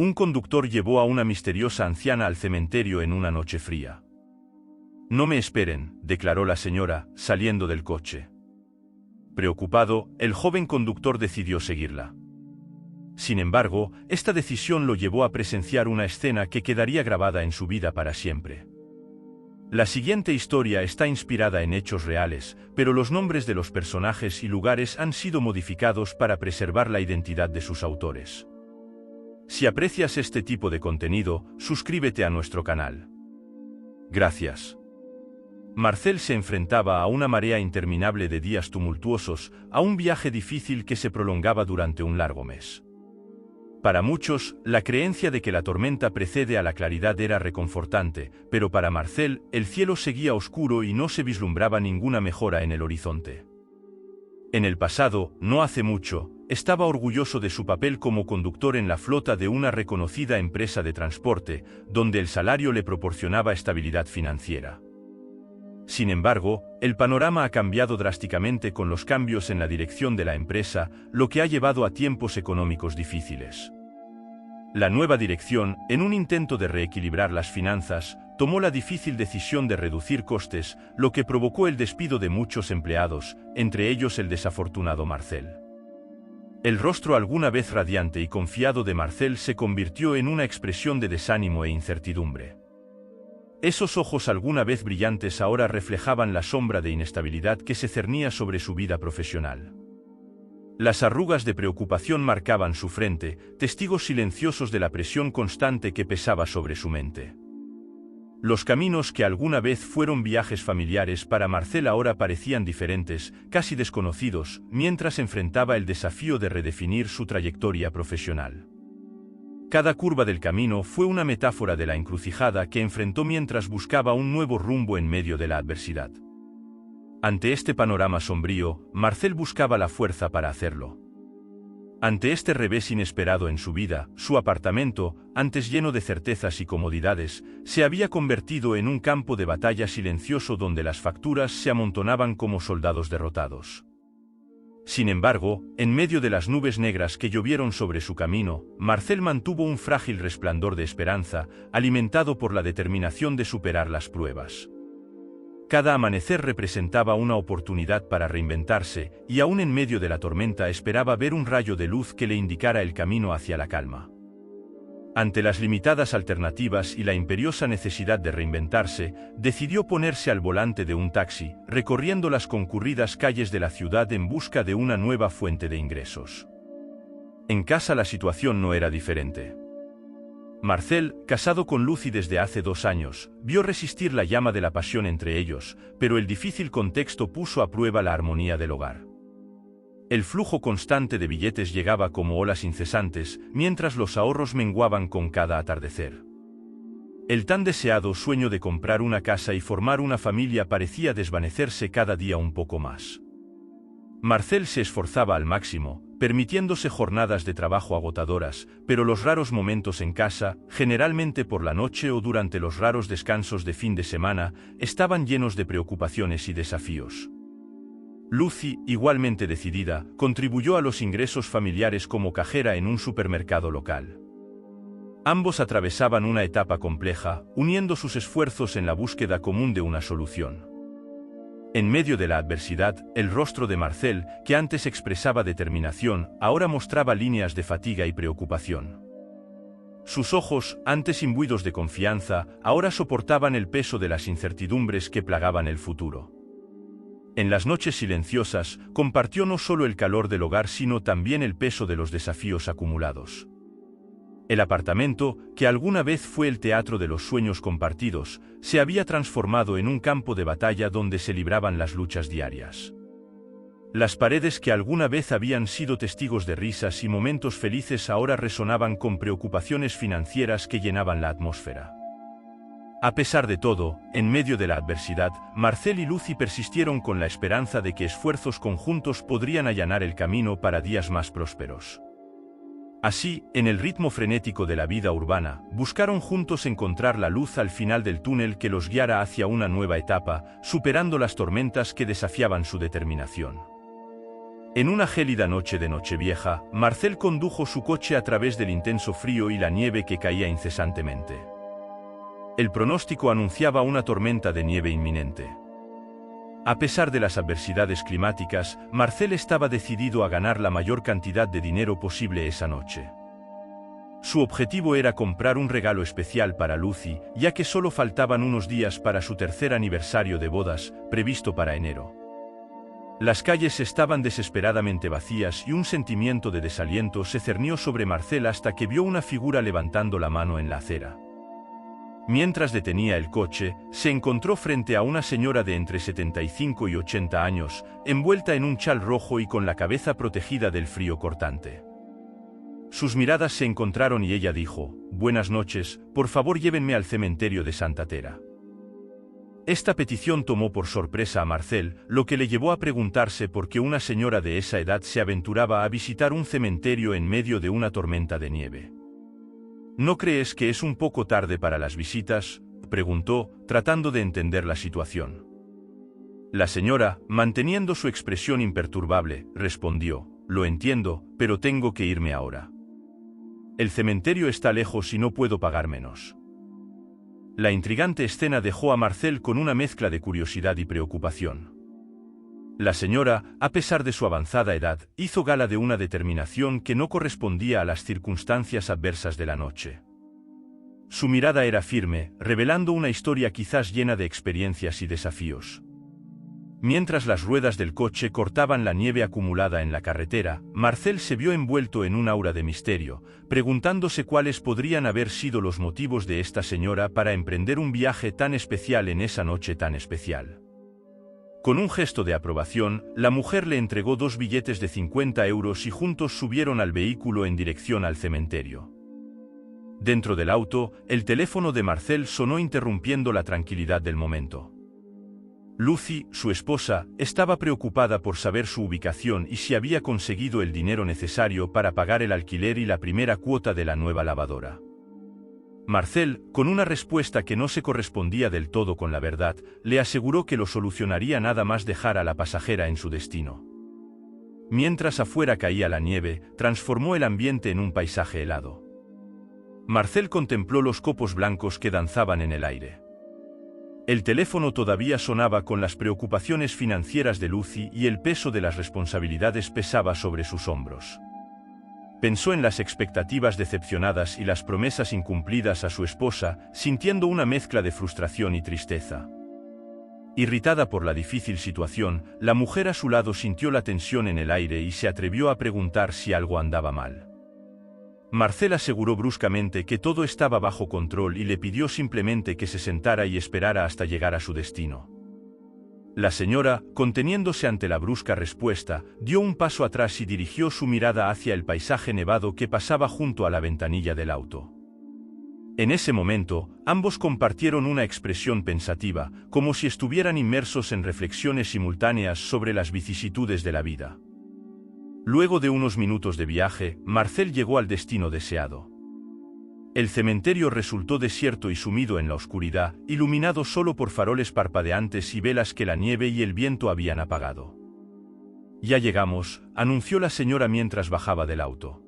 Un conductor llevó a una misteriosa anciana al cementerio en una noche fría. «No me esperen», declaró la señora, saliendo del coche. Preocupado, el joven conductor decidió seguirla. Sin embargo, esta decisión lo llevó a presenciar una escena que quedaría grabada en su vida para siempre. La siguiente historia está inspirada en hechos reales, pero los nombres de los personajes y lugares han sido modificados para preservar la identidad de sus autores. Si aprecias este tipo de contenido, suscríbete a nuestro canal. Gracias. Marcel se enfrentaba a una marea interminable de días tumultuosos, a un viaje difícil que se prolongaba durante un largo mes. Para muchos, la creencia de que la tormenta precede a la claridad era reconfortante, pero para Marcel, el cielo seguía oscuro y no se vislumbraba ninguna mejora en el horizonte. En el pasado, no hace mucho, estaba orgulloso de su papel como conductor en la flota de una reconocida empresa de transporte, donde el salario le proporcionaba estabilidad financiera. Sin embargo, el panorama ha cambiado drásticamente con los cambios en la dirección de la empresa, lo que ha llevado a tiempos económicos difíciles. La nueva dirección, en un intento de reequilibrar las finanzas, tomó la difícil decisión de reducir costes, lo que provocó el despido de muchos empleados, entre ellos el desafortunado Marcel. El rostro alguna vez radiante y confiado de Marcel se convirtió en una expresión de desánimo e incertidumbre. Esos ojos alguna vez brillantes ahora reflejaban la sombra de inestabilidad que se cernía sobre su vida profesional. Las arrugas de preocupación marcaban su frente, testigos silenciosos de la presión constante que pesaba sobre su mente. Los caminos que alguna vez fueron viajes familiares para Marcel ahora parecían diferentes, casi desconocidos, mientras enfrentaba el desafío de redefinir su trayectoria profesional. Cada curva del camino fue una metáfora de la encrucijada que enfrentó mientras buscaba un nuevo rumbo en medio de la adversidad. Ante este panorama sombrío, Marcel buscaba la fuerza para hacerlo. Ante este revés inesperado en su vida, su apartamento, antes lleno de certezas y comodidades, se había convertido en un campo de batalla silencioso donde las facturas se amontonaban como soldados derrotados. Sin embargo, en medio de las nubes negras que llovieron sobre su camino, Marcel mantuvo un frágil resplandor de esperanza, alimentado por la determinación de superar las pruebas. Cada amanecer representaba una oportunidad para reinventarse, y aún en medio de la tormenta esperaba ver un rayo de luz que le indicara el camino hacia la calma. Ante las limitadas alternativas y la imperiosa necesidad de reinventarse, decidió ponerse al volante de un taxi, recorriendo las concurridas calles de la ciudad en busca de una nueva fuente de ingresos. En casa la situación no era diferente. Marcel, casado con Lucy desde hace 2 años, vio resistir la llama de la pasión entre ellos, pero el difícil contexto puso a prueba la armonía del hogar. El flujo constante de billetes llegaba como olas incesantes, mientras los ahorros menguaban con cada atardecer. El tan deseado sueño de comprar una casa y formar una familia parecía desvanecerse cada día un poco más. Marcel se esforzaba al máximo, permitiéndose jornadas de trabajo agotadoras, pero los raros momentos en casa, generalmente por la noche o durante los raros descansos de fin de semana, estaban llenos de preocupaciones y desafíos. Lucy, igualmente decidida, contribuyó a los ingresos familiares como cajera en un supermercado local. Ambos atravesaban una etapa compleja, uniendo sus esfuerzos en la búsqueda común de una solución. En medio de la adversidad, el rostro de Marcel, que antes expresaba determinación, ahora mostraba líneas de fatiga y preocupación. Sus ojos, antes imbuidos de confianza, ahora soportaban el peso de las incertidumbres que plagaban el futuro. En las noches silenciosas, compartió no solo el calor del hogar sino también el peso de los desafíos acumulados. El apartamento, que alguna vez fue el teatro de los sueños compartidos, se había transformado en un campo de batalla donde se libraban las luchas diarias. Las paredes que alguna vez habían sido testigos de risas y momentos felices ahora resonaban con preocupaciones financieras que llenaban la atmósfera. A pesar de todo, en medio de la adversidad, Marcel y Lucy persistieron con la esperanza de que esfuerzos conjuntos podrían allanar el camino para días más prósperos. Así, en el ritmo frenético de la vida urbana, buscaron juntos encontrar la luz al final del túnel que los guiara hacia una nueva etapa, superando las tormentas que desafiaban su determinación. En una gélida noche de Nochevieja, Marcel condujo su coche a través del intenso frío y la nieve que caía incesantemente. El pronóstico anunciaba una tormenta de nieve inminente. A pesar de las adversidades climáticas, Marcel estaba decidido a ganar la mayor cantidad de dinero posible esa noche. Su objetivo era comprar un regalo especial para Lucy, ya que solo faltaban unos días para su tercer aniversario de bodas, previsto para enero. Las calles estaban desesperadamente vacías y un sentimiento de desaliento se cernió sobre Marcel hasta que vio una figura levantando la mano en la acera. Mientras detenía el coche, se encontró frente a una señora de entre 75 y 80 años, envuelta en un chal rojo y con la cabeza protegida del frío cortante. Sus miradas se encontraron y ella dijo: «Buenas noches, por favor llévenme al cementerio de Santa Tera». Esta petición tomó por sorpresa a Marcel, lo que le llevó a preguntarse por qué una señora de esa edad se aventuraba a visitar un cementerio en medio de una tormenta de nieve. «¿No crees que es un poco tarde para las visitas?», preguntó, tratando de entender la situación. La señora, manteniendo su expresión imperturbable, respondió: «Lo entiendo, pero tengo que irme ahora. El cementerio está lejos y no puedo pagar menos». La intrigante escena dejó a Marcel con una mezcla de curiosidad y preocupación. La señora, a pesar de su avanzada edad, hizo gala de una determinación que no correspondía a las circunstancias adversas de la noche. Su mirada era firme, revelando una historia quizás llena de experiencias y desafíos. Mientras las ruedas del coche cortaban la nieve acumulada en la carretera, Marcel se vio envuelto en un aura de misterio, preguntándose cuáles podrían haber sido los motivos de esta señora para emprender un viaje tan especial en esa noche tan especial. Con un gesto de aprobación, la mujer le entregó 2 billetes de 50 euros y juntos subieron al vehículo en dirección al cementerio. Dentro del auto, el teléfono de Marcel sonó interrumpiendo la tranquilidad del momento. Lucy, su esposa, estaba preocupada por saber su ubicación y si había conseguido el dinero necesario para pagar el alquiler y la primera cuota de la nueva lavadora. Marcel, con una respuesta que no se correspondía del todo con la verdad, le aseguró que lo solucionaría nada más dejar a la pasajera en su destino. Mientras afuera caía la nieve, transformó el ambiente en un paisaje helado. Marcel contempló los copos blancos que danzaban en el aire. El teléfono todavía sonaba con las preocupaciones financieras de Lucy y el peso de las responsabilidades pesaba sobre sus hombros. Pensó en las expectativas decepcionadas y las promesas incumplidas a su esposa, sintiendo una mezcla de frustración y tristeza. Irritada por la difícil situación, la mujer a su lado sintió la tensión en el aire y se atrevió a preguntar si algo andaba mal. Marcel aseguró bruscamente que todo estaba bajo control y le pidió simplemente que se sentara y esperara hasta llegar a su destino. La señora, conteniéndose ante la brusca respuesta, dio un paso atrás y dirigió su mirada hacia el paisaje nevado que pasaba junto a la ventanilla del auto. En ese momento, ambos compartieron una expresión pensativa, como si estuvieran inmersos en reflexiones simultáneas sobre las vicisitudes de la vida. Luego de unos minutos de viaje, Marcel llegó al destino deseado. El cementerio resultó desierto y sumido en la oscuridad, iluminado solo por faroles parpadeantes y velas que la nieve y el viento habían apagado. «Ya llegamos», anunció la señora mientras bajaba del auto.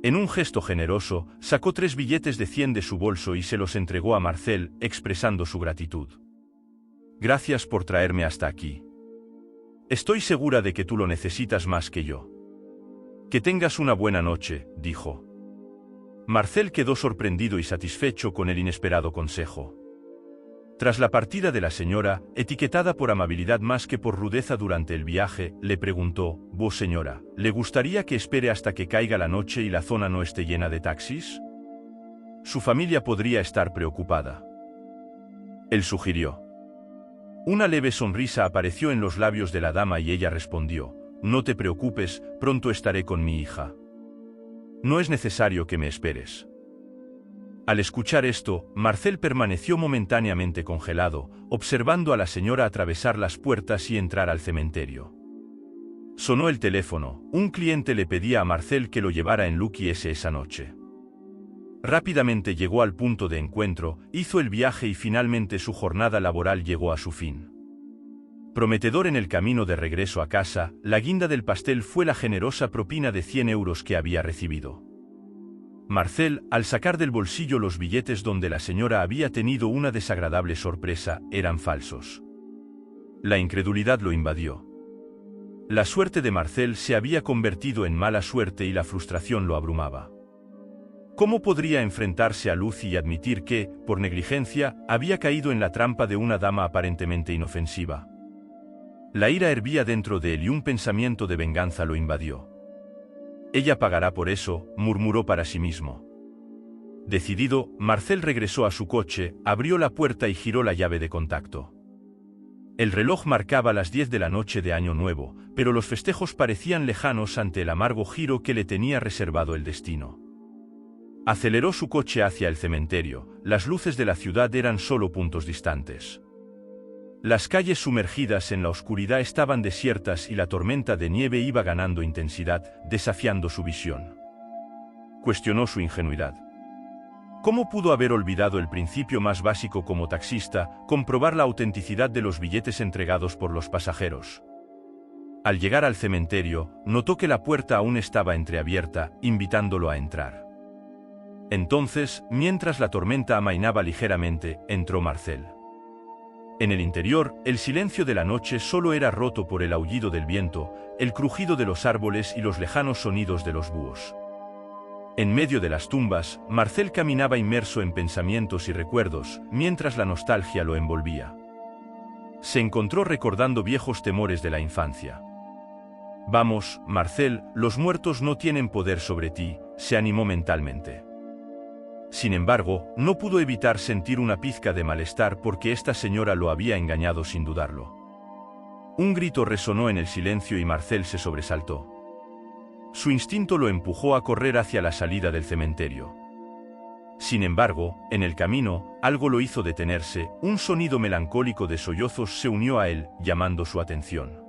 En un gesto generoso, sacó 3 billetes de 100 de su bolso y se los entregó a Marcel, expresando su gratitud. «Gracias por traerme hasta aquí. Estoy segura de que tú lo necesitas más que yo». «Que tengas una buena noche», dijo. Marcel quedó sorprendido y satisfecho con el inesperado consejo. Tras la partida de la señora, etiquetada por amabilidad más que por rudeza durante el viaje, le preguntó: «¿Vos, señora, le gustaría que espere hasta que caiga la noche y la zona no esté llena de taxis? Su familia podría estar preocupada». Él sugirió. Una leve sonrisa apareció en los labios de la dama y ella respondió: «No te preocupes, pronto estaré con mi hija. No es necesario que me esperes». Al escuchar esto, Marcel permaneció momentáneamente congelado, observando a la señora atravesar las puertas y entrar al cementerio. Sonó el teléfono. Un cliente le pedía a Marcel que lo llevara en Lucky esa noche. Rápidamente llegó al punto de encuentro, hizo el viaje y finalmente su jornada laboral llegó a su fin. Prometedor en el camino de regreso a casa, la guinda del pastel fue la generosa propina de 100 euros que había recibido. Marcel, al sacar del bolsillo los billetes donde la señora había tenido una desagradable sorpresa, eran falsos. La incredulidad lo invadió. La suerte de Marcel se había convertido en mala suerte y la frustración lo abrumaba. ¿Cómo podría enfrentarse a Lucy y admitir que, por negligencia, había caído en la trampa de una dama aparentemente inofensiva? La ira hervía dentro de él y un pensamiento de venganza lo invadió. Ella pagará por eso, murmuró para sí mismo. Decidido, Marcel regresó a su coche, abrió la puerta y giró la llave de contacto. El reloj marcaba las 10 de la noche de Año Nuevo, pero los festejos parecían lejanos ante el amargo giro que le tenía reservado el destino. Aceleró su coche hacia el cementerio, las luces de la ciudad eran solo puntos distantes. Las calles sumergidas en la oscuridad estaban desiertas y la tormenta de nieve iba ganando intensidad, desafiando su visión. Cuestionó su ingenuidad. ¿Cómo pudo haber olvidado el principio más básico como taxista, comprobar la autenticidad de los billetes entregados por los pasajeros? Al llegar al cementerio, notó que la puerta aún estaba entreabierta, invitándolo a entrar. Entonces, mientras la tormenta amainaba ligeramente, entró Marcel. En el interior, el silencio de la noche solo era roto por el aullido del viento, el crujido de los árboles y los lejanos sonidos de los búhos. En medio de las tumbas, Marcel caminaba inmerso en pensamientos y recuerdos, mientras la nostalgia lo envolvía. Se encontró recordando viejos temores de la infancia. Vamos, Marcel, los muertos no tienen poder sobre ti, se animó mentalmente. Sin embargo, no pudo evitar sentir una pizca de malestar porque esta señora lo había engañado sin dudarlo. Un grito resonó en el silencio y Marcel se sobresaltó. Su instinto lo empujó a correr hacia la salida del cementerio. Sin embargo, en el camino, algo lo hizo detenerse, un sonido melancólico de sollozos se unió a él, llamando su atención.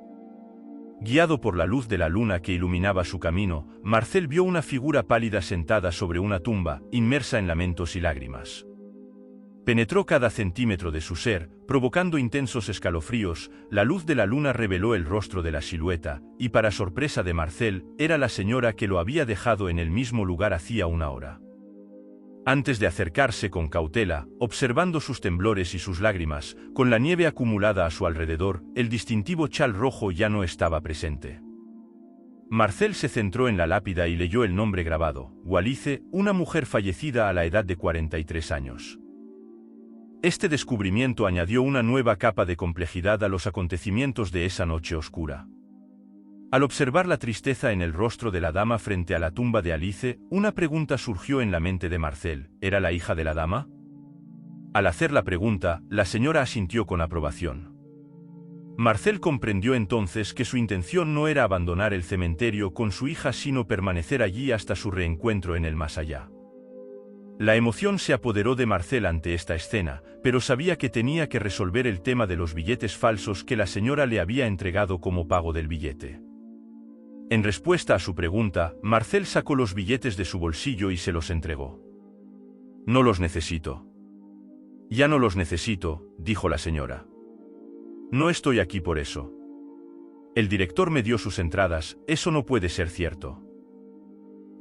Guiado por la luz de la luna que iluminaba su camino, Marcel vio una figura pálida sentada sobre una tumba, inmersa en lamentos y lágrimas. Penetró cada centímetro de su ser, provocando intensos escalofríos, la luz de la luna reveló el rostro de la silueta, y para sorpresa de Marcel, era la señora que lo había dejado en el mismo lugar hacía una hora. Antes de acercarse con cautela, observando sus temblores y sus lágrimas, con la nieve acumulada a su alrededor, el distintivo chal rojo ya no estaba presente. Marcel se centró en la lápida y leyó el nombre grabado, Wallice, una mujer fallecida a la edad de 43 años. Este descubrimiento añadió una nueva capa de complejidad a los acontecimientos de esa noche oscura. Al observar la tristeza en el rostro de la dama frente a la tumba de Alice, una pregunta surgió en la mente de Marcel: ¿era la hija de la dama? Al hacer la pregunta, la señora asintió con aprobación. Marcel comprendió entonces que su intención no era abandonar el cementerio con su hija sino permanecer allí hasta su reencuentro en el más allá. La emoción se apoderó de Marcel ante esta escena, pero sabía que tenía que resolver el tema de los billetes falsos que la señora le había entregado como pago del billete. En respuesta a su pregunta, Marcel sacó los billetes de su bolsillo y se los entregó. «No los necesito». «Ya no los necesito», dijo la señora. «No estoy aquí por eso. El director me dio sus entradas, eso no puede ser cierto».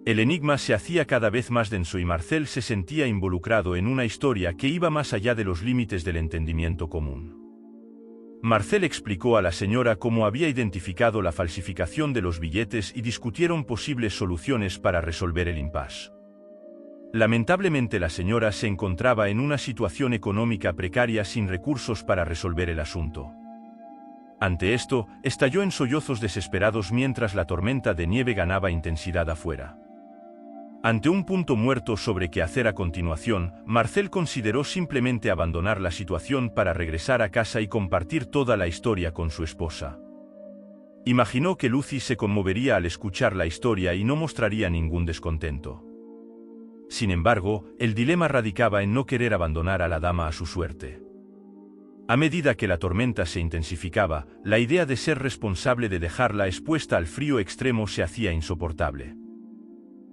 El enigma se hacía cada vez más denso y Marcel se sentía involucrado en una historia que iba más allá de los límites del entendimiento común. Marcel explicó a la señora cómo había identificado la falsificación de los billetes y discutieron posibles soluciones para resolver el impasse. Lamentablemente la señora se encontraba en una situación económica precaria sin recursos para resolver el asunto. Ante esto, estalló en sollozos desesperados mientras la tormenta de nieve ganaba intensidad afuera. Ante un punto muerto sobre qué hacer a continuación, Marcel consideró simplemente abandonar la situación para regresar a casa y compartir toda la historia con su esposa. Imaginó que Lucy se conmovería al escuchar la historia y no mostraría ningún descontento. Sin embargo, el dilema radicaba en no querer abandonar a la dama a su suerte. A medida que la tormenta se intensificaba, la idea de ser responsable de dejarla expuesta al frío extremo se hacía insoportable.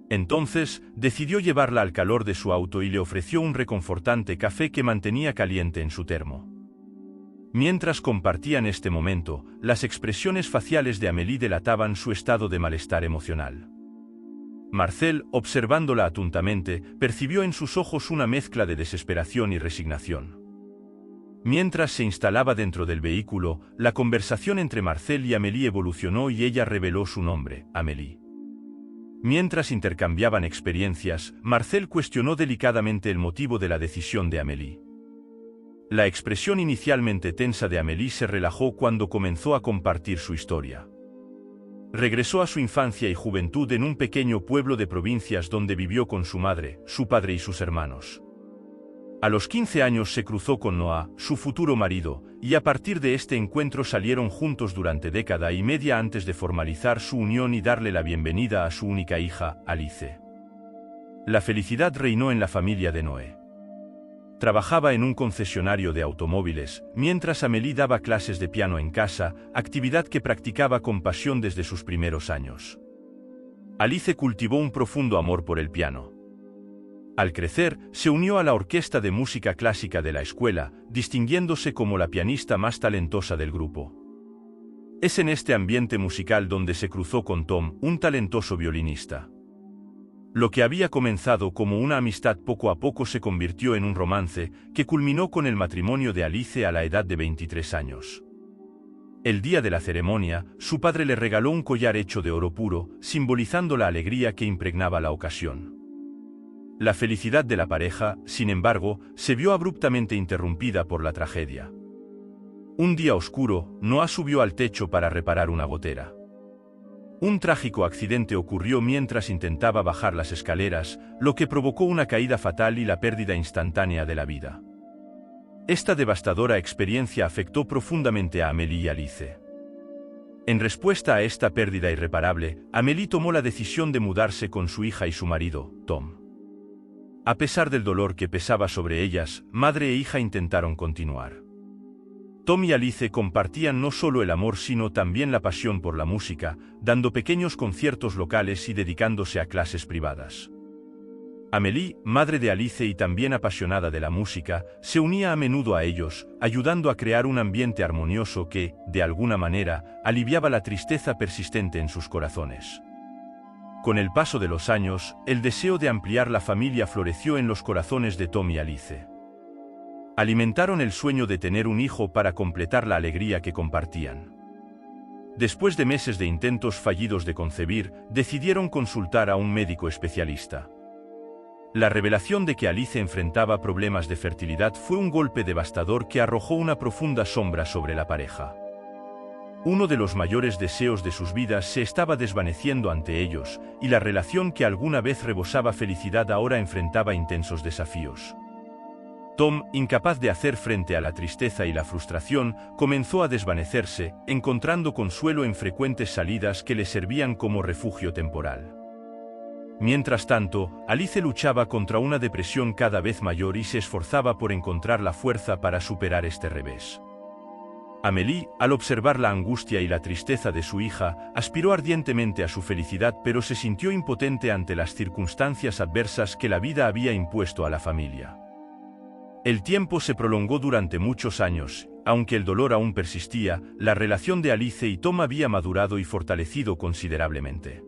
Entonces, decidió llevarla al calor de su auto y le ofreció un reconfortante café que mantenía caliente en su termo. Mientras compartían este momento, las expresiones faciales de Amélie delataban su estado de malestar emocional. Marcel, observándola atentamente, percibió en sus ojos una mezcla de desesperación y resignación. Mientras se instalaba dentro del vehículo, la conversación entre Marcel y Amélie evolucionó y ella reveló su nombre, Amélie. Mientras intercambiaban experiencias, Marcel cuestionó delicadamente el motivo de la decisión de Amélie. La expresión inicialmente tensa de Amélie se relajó cuando comenzó a compartir su historia. Regresó a su infancia y juventud en un pequeño pueblo de provincias donde vivió con su madre, su padre y sus hermanos. A los 15 años se cruzó con Noah, su futuro marido, y a partir de este encuentro salieron juntos durante década y media antes de formalizar su unión y darle la bienvenida a su única hija, Alice. La felicidad reinó en la familia de Noé. Trabajaba en un concesionario de automóviles, mientras Amélie daba clases de piano en casa, actividad que practicaba con pasión desde sus primeros años. Alice cultivó un profundo amor por el piano. Al crecer, se unió a la orquesta de música clásica de la escuela, distinguiéndose como la pianista más talentosa del grupo. Es en este ambiente musical donde se cruzó con Tom, un talentoso violinista. Lo que había comenzado como una amistad poco a poco se convirtió en un romance, que culminó con el matrimonio de Alice a la edad de 23 años. El día de la ceremonia, su padre le regaló un collar hecho de oro puro, simbolizando la alegría que impregnaba la ocasión. La felicidad de la pareja, sin embargo, se vio abruptamente interrumpida por la tragedia. Un día oscuro, Noah subió al techo para reparar una gotera. Un trágico accidente ocurrió mientras intentaba bajar las escaleras, lo que provocó una caída fatal y la pérdida instantánea de la vida. Esta devastadora experiencia afectó profundamente a Amélie y Alice. En respuesta a esta pérdida irreparable, Amélie tomó la decisión de mudarse con su hija y su marido, Tom. A pesar del dolor que pesaba sobre ellas, madre e hija intentaron continuar. Tom y Alice compartían no solo el amor sino también la pasión por la música, dando pequeños conciertos locales y dedicándose a clases privadas. Amélie, madre de Alice y también apasionada de la música, se unía a menudo a ellos, ayudando a crear un ambiente armonioso que, de alguna manera, aliviaba la tristeza persistente en sus corazones. Con el paso de los años, el deseo de ampliar la familia floreció en los corazones de Tom y Alice. Alimentaron el sueño de tener un hijo para completar la alegría que compartían. Después de meses de intentos fallidos de concebir, decidieron consultar a un médico especialista. La revelación de que Alice enfrentaba problemas de fertilidad fue un golpe devastador que arrojó una profunda sombra sobre la pareja. Uno de los mayores deseos de sus vidas se estaba desvaneciendo ante ellos, y la relación que alguna vez rebosaba felicidad ahora enfrentaba intensos desafíos. Tom, incapaz de hacer frente a la tristeza y la frustración, comenzó a desvanecerse, encontrando consuelo en frecuentes salidas que le servían como refugio temporal. Mientras tanto, Alice luchaba contra una depresión cada vez mayor y se esforzaba por encontrar la fuerza para superar este revés. Amélie, al observar la angustia y la tristeza de su hija, aspiró ardientemente a su felicidad pero se sintió impotente ante las circunstancias adversas que la vida había impuesto a la familia. El tiempo se prolongó durante muchos años, aunque el dolor aún persistía, la relación de Alice y Tom había madurado y fortalecido considerablemente.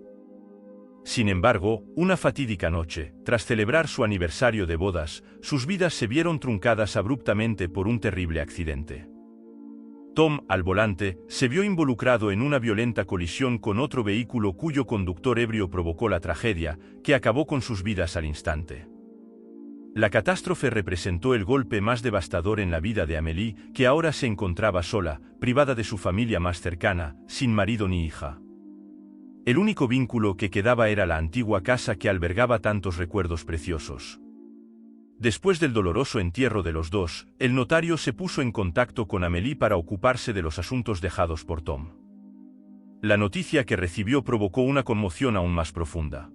Sin embargo, una fatídica noche, tras celebrar su aniversario de bodas, sus vidas se vieron truncadas abruptamente por un terrible accidente. Tom, al volante, se vio involucrado en una violenta colisión con otro vehículo cuyo conductor ebrio provocó la tragedia, que acabó con sus vidas al instante. La catástrofe representó el golpe más devastador en la vida de Amélie, que ahora se encontraba sola, privada de su familia más cercana, sin marido ni hija. El único vínculo que quedaba era la antigua casa que albergaba tantos recuerdos preciosos. Después del doloroso entierro de los dos, el notario se puso en contacto con Amélie para ocuparse de los asuntos dejados por Tom. La noticia que recibió provocó una conmoción aún más profunda.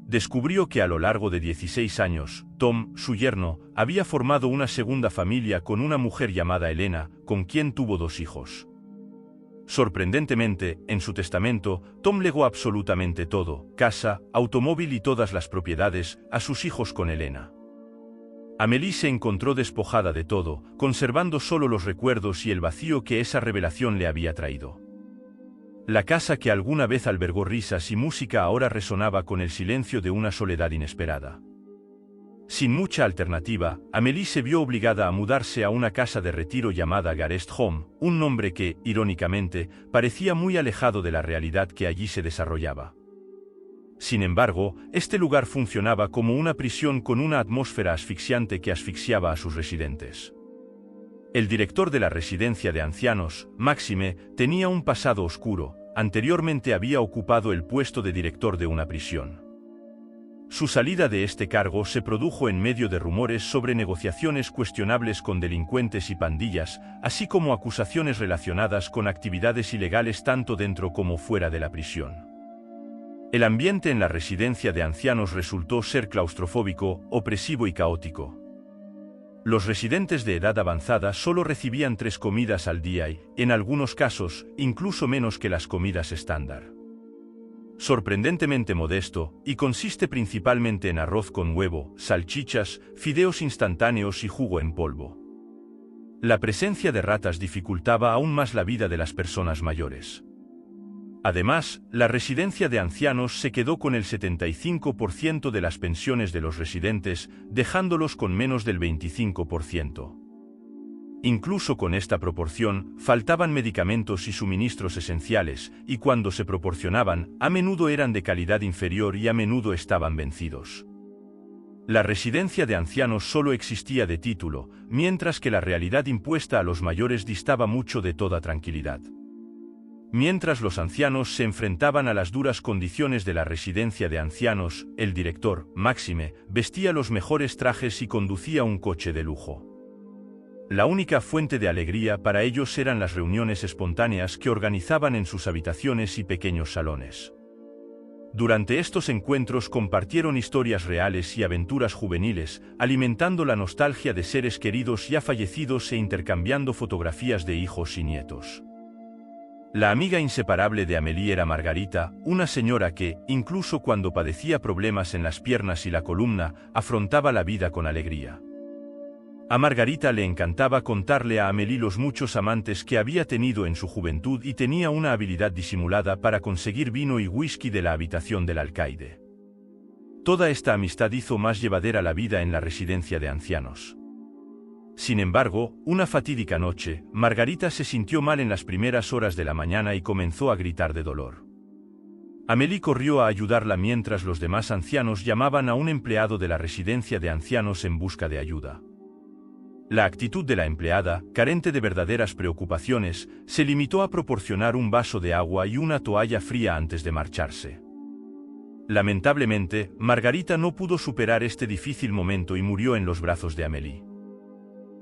Descubrió que a lo largo de 16 años, Tom, su yerno, había formado una segunda familia con una mujer llamada Elena, con quien tuvo 2 hijos. Sorprendentemente, en su testamento, Tom legó absolutamente todo, casa, automóvil y todas las propiedades, a sus hijos con Elena. Amélie se encontró despojada de todo, conservando solo los recuerdos y el vacío que esa revelación le había traído. La casa que alguna vez albergó risas y música ahora resonaba con el silencio de una soledad inesperada. Sin mucha alternativa, Amélie se vio obligada a mudarse a una casa de retiro llamada Garest Home, un nombre que, irónicamente, parecía muy alejado de la realidad que allí se desarrollaba. Sin embargo, este lugar funcionaba como una prisión con una atmósfera asfixiante que asfixiaba a sus residentes. El director de la residencia de ancianos, Maxime, tenía un pasado oscuro. Anteriormente había ocupado el puesto de director de una prisión. Su salida de este cargo se produjo en medio de rumores sobre negociaciones cuestionables con delincuentes y pandillas, así como acusaciones relacionadas con actividades ilegales tanto dentro como fuera de la prisión. El ambiente en la residencia de ancianos resultó ser claustrofóbico, opresivo y caótico. Los residentes de edad avanzada solo recibían 3 comidas al día y, en algunos casos, incluso menos que las comidas estándar. Sorprendentemente modesto, y consiste principalmente en arroz con huevo, salchichas, fideos instantáneos y jugo en polvo. La presencia de ratas dificultaba aún más la vida de las personas mayores. Además, la residencia de ancianos se quedó con el 75% de las pensiones de los residentes, dejándolos con menos del 25%. Incluso con esta proporción, faltaban medicamentos y suministros esenciales, y cuando se proporcionaban, a menudo eran de calidad inferior y a menudo estaban vencidos. La residencia de ancianos solo existía de título, mientras que la realidad impuesta a los mayores distaba mucho de toda tranquilidad. Mientras los ancianos se enfrentaban a las duras condiciones de la residencia de ancianos, el director, Maxime, vestía los mejores trajes y conducía un coche de lujo. La única fuente de alegría para ellos eran las reuniones espontáneas que organizaban en sus habitaciones y pequeños salones. Durante estos encuentros compartieron historias reales y aventuras juveniles, alimentando la nostalgia de seres queridos ya fallecidos e intercambiando fotografías de hijos y nietos. La amiga inseparable de Amélie era Margarita, una señora que, incluso cuando padecía problemas en las piernas y la columna, afrontaba la vida con alegría. A Margarita le encantaba contarle a Amélie los muchos amantes que había tenido en su juventud y tenía una habilidad disimulada para conseguir vino y whisky de la habitación del alcaide. Toda esta amistad hizo más llevadera la vida en la residencia de ancianos. Sin embargo, una fatídica noche, Margarita se sintió mal en las primeras horas de la mañana y comenzó a gritar de dolor. Amélie corrió a ayudarla mientras los demás ancianos llamaban a un empleado de la residencia de ancianos en busca de ayuda. La actitud de la empleada, carente de verdaderas preocupaciones, se limitó a proporcionar un vaso de agua y una toalla fría antes de marcharse. Lamentablemente, Margarita no pudo superar este difícil momento y murió en los brazos de Amélie.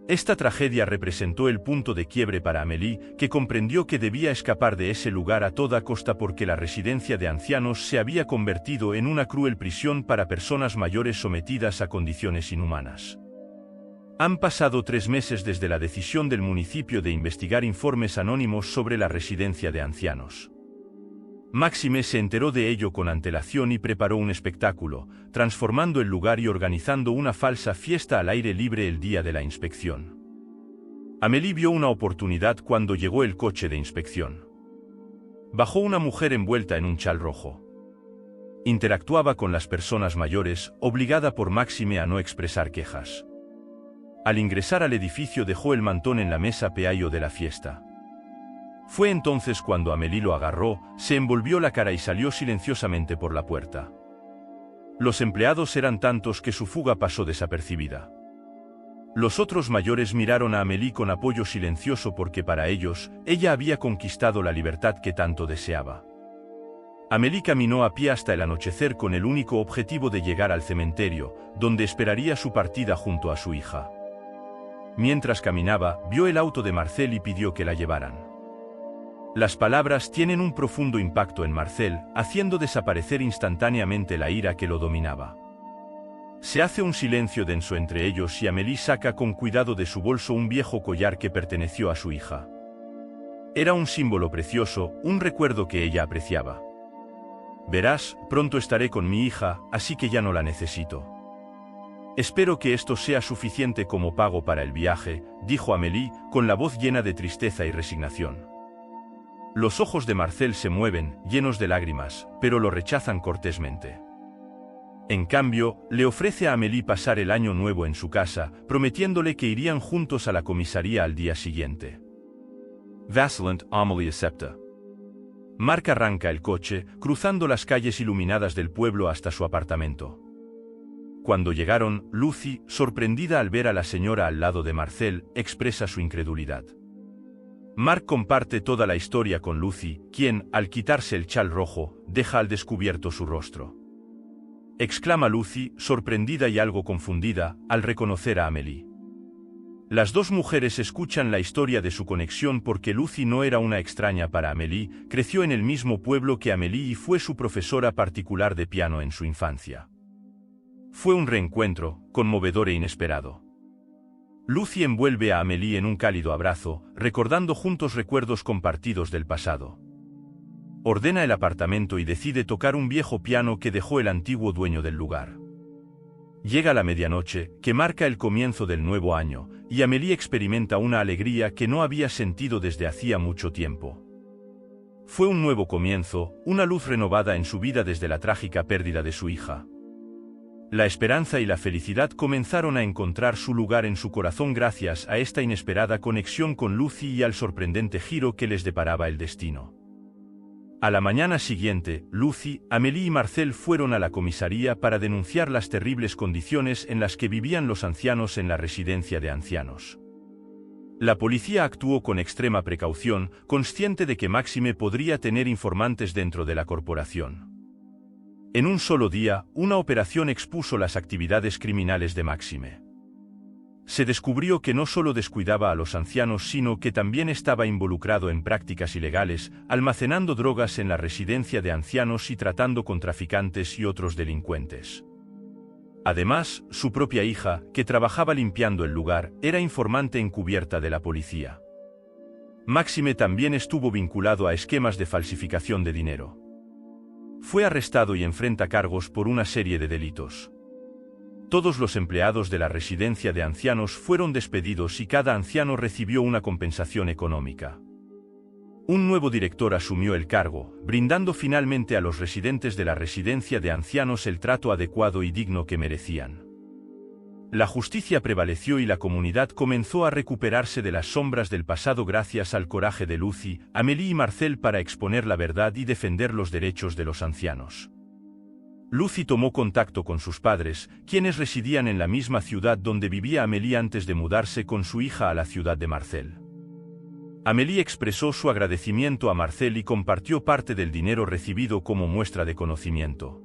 Esta tragedia representó el punto de quiebre para Amélie, que comprendió que debía escapar de ese lugar a toda costa porque la residencia de ancianos se había convertido en una cruel prisión para personas mayores sometidas a condiciones inhumanas. Han pasado 3 meses desde la decisión del municipio de investigar informes anónimos sobre la residencia de ancianos. Maxime se enteró de ello con antelación y preparó un espectáculo, transformando el lugar y organizando una falsa fiesta al aire libre el día de la inspección. Amélie vio una oportunidad cuando llegó el coche de inspección. Bajó una mujer envuelta en un chal rojo. Interactuaba con las personas mayores, obligada por Maxime a no expresar quejas. Al ingresar al edificio dejó el mantón en la mesa peayo de la fiesta. Fue entonces cuando Amélie lo agarró, se envolvió la cara y salió silenciosamente por la puerta. Los empleados eran tantos que su fuga pasó desapercibida. Los otros mayores miraron a Amélie con apoyo silencioso porque para ellos, ella había conquistado la libertad que tanto deseaba. Amélie caminó a pie hasta el anochecer con el único objetivo de llegar al cementerio, donde esperaría su partida junto a su hija. Mientras caminaba, vio el auto de Marcel y pidió que la llevaran. Las palabras tienen un profundo impacto en Marcel, haciendo desaparecer instantáneamente la ira que lo dominaba. Se hace un silencio denso entre ellos y Amélie saca con cuidado de su bolso un viejo collar que perteneció a su hija. Era un símbolo precioso, un recuerdo que ella apreciaba. Verás, pronto estaré con mi hija, así que ya no la necesito. Espero que esto sea suficiente como pago para el viaje, dijo Amélie, con la voz llena de tristeza y resignación. Los ojos de Marcel se mueven, llenos de lágrimas, pero lo rechazan cortésmente. En cambio, le ofrece a Amélie pasar el año nuevo en su casa, prometiéndole que irían juntos a la comisaría al día siguiente. Vacillant, Amélie acepta. Marc arranca el coche, cruzando las calles iluminadas del pueblo hasta su apartamento. Cuando llegaron, Lucy, sorprendida al ver a la señora al lado de Marcel, expresa su incredulidad. Marc comparte toda la historia con Lucy, quien, al quitarse el chal rojo, deja al descubierto su rostro. Exclama Lucy, sorprendida y algo confundida, al reconocer a Amélie. Las dos mujeres escuchan la historia de su conexión porque Lucy no era una extraña para Amélie, creció en el mismo pueblo que Amélie y fue su profesora particular de piano en su infancia. Fue un reencuentro, conmovedor e inesperado. Lucy envuelve a Amélie en un cálido abrazo, recordando juntos recuerdos compartidos del pasado. Ordena el apartamento y decide tocar un viejo piano que dejó el antiguo dueño del lugar. Llega la medianoche, que marca el comienzo del nuevo año, y Amélie experimenta una alegría que no había sentido desde hacía mucho tiempo. Fue un nuevo comienzo, una luz renovada en su vida desde la trágica pérdida de su hija. La esperanza y la felicidad comenzaron a encontrar su lugar en su corazón gracias a esta inesperada conexión con Lucy y al sorprendente giro que les deparaba el destino. A la mañana siguiente, Lucy, Amélie y Marcel fueron a la comisaría para denunciar las terribles condiciones en las que vivían los ancianos en la residencia de ancianos. La policía actuó con extrema precaución, consciente de que Maxime podría tener informantes dentro de la corporación. En un solo día, una operación expuso las actividades criminales de Maxime. Se descubrió que no solo descuidaba a los ancianos sino que también estaba involucrado en prácticas ilegales, almacenando drogas en la residencia de ancianos y tratando con traficantes y otros delincuentes. Además, su propia hija, que trabajaba limpiando el lugar, era informante encubierta de la policía. Maxime también estuvo vinculado a esquemas de falsificación de dinero. Fue arrestado y enfrenta cargos por una serie de delitos. Todos los empleados de la residencia de ancianos fueron despedidos y cada anciano recibió una compensación económica. Un nuevo director asumió el cargo, brindando finalmente a los residentes de la residencia de ancianos el trato adecuado y digno que merecían. La justicia prevaleció y la comunidad comenzó a recuperarse de las sombras del pasado gracias al coraje de Lucy, Amélie y Marcel para exponer la verdad y defender los derechos de los ancianos. Lucy tomó contacto con sus padres, quienes residían en la misma ciudad donde vivía Amélie antes de mudarse con su hija a la ciudad de Marcel. Amélie expresó su agradecimiento a Marcel y compartió parte del dinero recibido como muestra de conocimiento.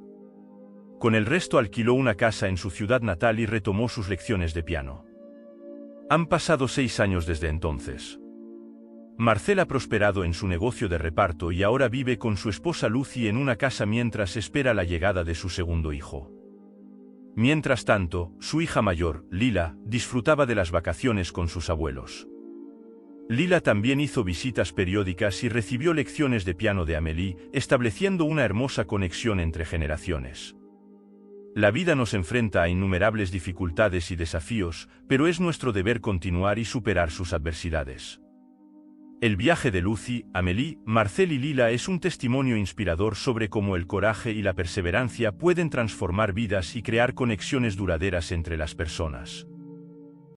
Con el resto alquiló una casa en su ciudad natal y retomó sus lecciones de piano. Han pasado 6 años desde entonces. Marcel ha prosperado en su negocio de reparto y ahora vive con su esposa Lucy en una casa mientras espera la llegada de su segundo hijo. Mientras tanto, su hija mayor, Lila, disfrutaba de las vacaciones con sus abuelos. Lila también hizo visitas periódicas y recibió lecciones de piano de Amélie, estableciendo una hermosa conexión entre generaciones. La vida nos enfrenta a innumerables dificultades y desafíos, pero es nuestro deber continuar y superar sus adversidades. El viaje de Lucy, Amélie, Marcel y Lila es un testimonio inspirador sobre cómo el coraje y la perseverancia pueden transformar vidas y crear conexiones duraderas entre las personas.